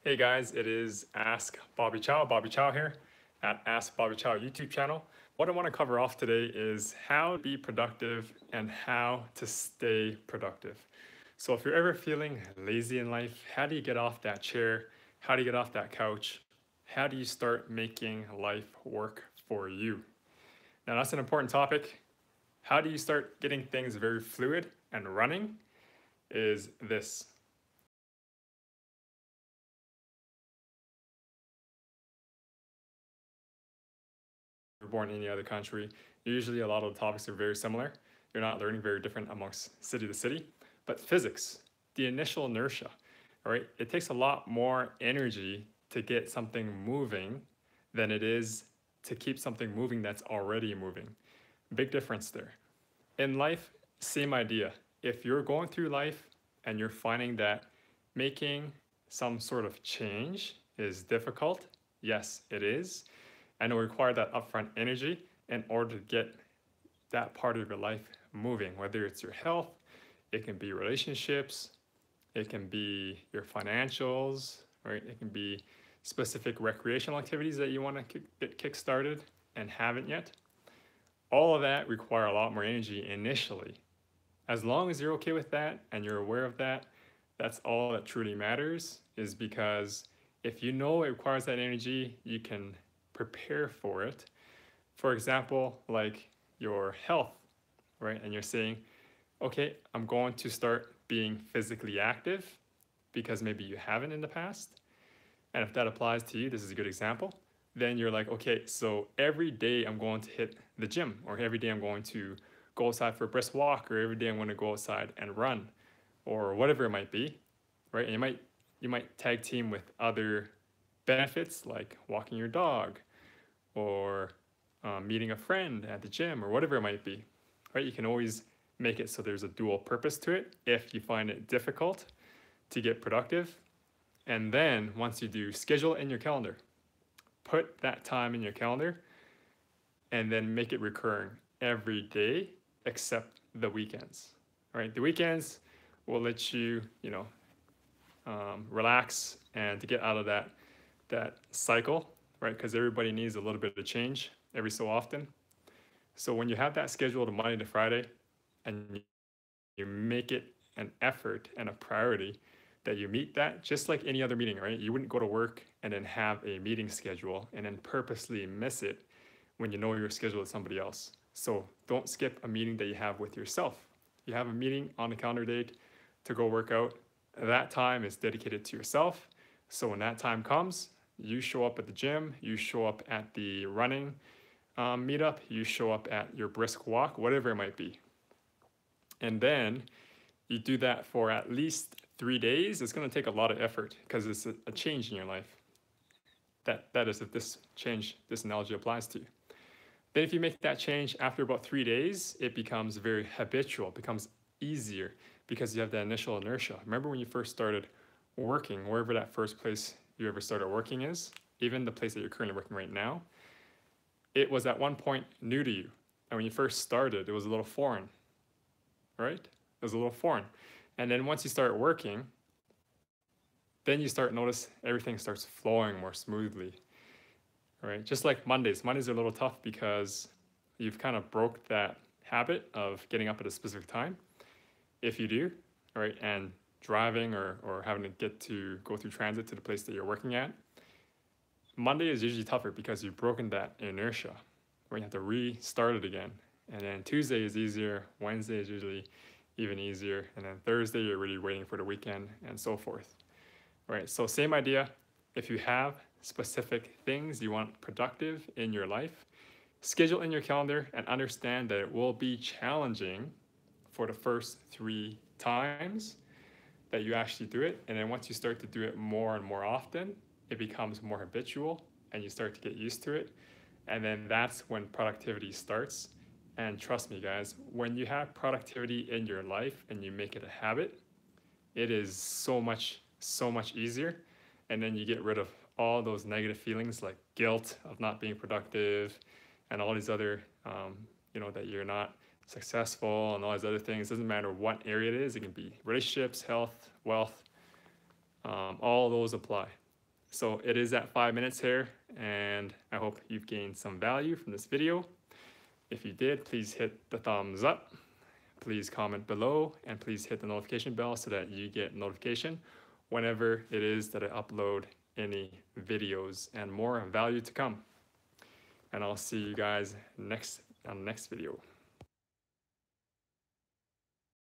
Hey guys, it is Askbobbychow, Bobby Chow here at Askbobbychow YouTube channel. What I want to cover off today is how to be productive and how to stay productive. So if you're ever feeling lazy in life, how do you get off that chair? How do you get off that couch? How do you start making life work for you? Now that's an important topic. How do you start getting things very fluid and running is this. You're born in any other country, usually a lot of the topics are very similar. You're not learning very different amongst city to city. But physics, the initial inertia, all right, it takes a lot more energy to get something moving than it is to keep something moving that's already moving. Big difference there. In life, same idea. If you're going through life and you're finding that making some sort of change is difficult, yes, it is. And it will require that upfront energy in order to get that part of your life moving, whether it's your health, it can be relationships, it can be your financials, right? It can be specific recreational activities that you want to get kick-started and haven't yet. All of that require a lot more energy initially. As long as you're okay with that and you're aware of that, that's all that truly matters, is because if you know it requires that energy, you can prepare for it. For example, like your health, right? And you're saying, okay, I'm going to start being physically active because maybe you haven't in the past. And if that applies to you, this is a good example. Then you're like, okay, so every day I'm going to hit the gym, or every day I'm going to go outside for a brisk walk, or every day I'm going to go outside and run, or whatever it might be, right? And you might tag team with other benefits like walking your dog, or meeting a friend at the gym, or whatever it might be, right? You can always make it so there's a dual purpose to it if you find it difficult to get productive. And then once you do, schedule it in your calendar. Put that time in your calendar and then make it recurring every day except the weekends, right? The weekends will let you, relax and to get out of that cycle, right? Because everybody needs a little bit of change every so often. So when you have that scheduled Monday to Friday and you make it an effort and a priority that you meet that, just like any other meeting, right? You wouldn't go to work and then have a meeting schedule and then purposely miss it when you know you're scheduled with somebody else. So don't skip a meeting that you have with yourself. You have a meeting on the calendar date to go work out. That time is dedicated to yourself. So when that time comes, you show up at the gym, you show up at the running meetup, you show up at your brisk walk, whatever it might be. And then you do that for at least 3 days. It's going to take a lot of effort because it's a change in your life. That is if this analogy applies to you. Then if you make that change after about 3 days, it becomes very habitual, it becomes easier because you have that initial inertia. Remember when you first started working, wherever that first place you ever started working is, even the place that you're currently working right now, it was at one point new to you. And when you first started, it was a little foreign, right? It was a little foreign. And then once you start working, then you start notice everything starts flowing more smoothly, right? Just like Mondays. Mondays are a little tough because you've kind of broke that habit of getting up at a specific time. If you do, right, and driving or having to go through transit to the place that you're working at, Monday is usually tougher because you've broken that inertia where you have to restart it again. And then Tuesday is easier, Wednesday is usually even easier, and then Thursday you're really waiting for the weekend and so forth. Right, so same idea. If you have specific things you want productive in your life, schedule in your calendar and understand that it will be challenging for the first 3 times that you actually do it. And then once you start to do it more and more often, it becomes more habitual and you start to get used to it. And then that's when productivity starts. And trust me, guys, when you have productivity in your life and you make it a habit, it is so much easier. And then you get rid of all those negative feelings like guilt of not being productive and all these other, that you're not successful and all these other things. It doesn't matter what area it is. It can be relationships, health, wealth, all those apply. So it is at 5 minutes here, and I hope you've gained some value from this video. If you did, please hit the thumbs up, please comment below, and please hit the notification bell so that you get notification whenever it is that I upload any videos, and more value to come. And I'll see you guys on the next video.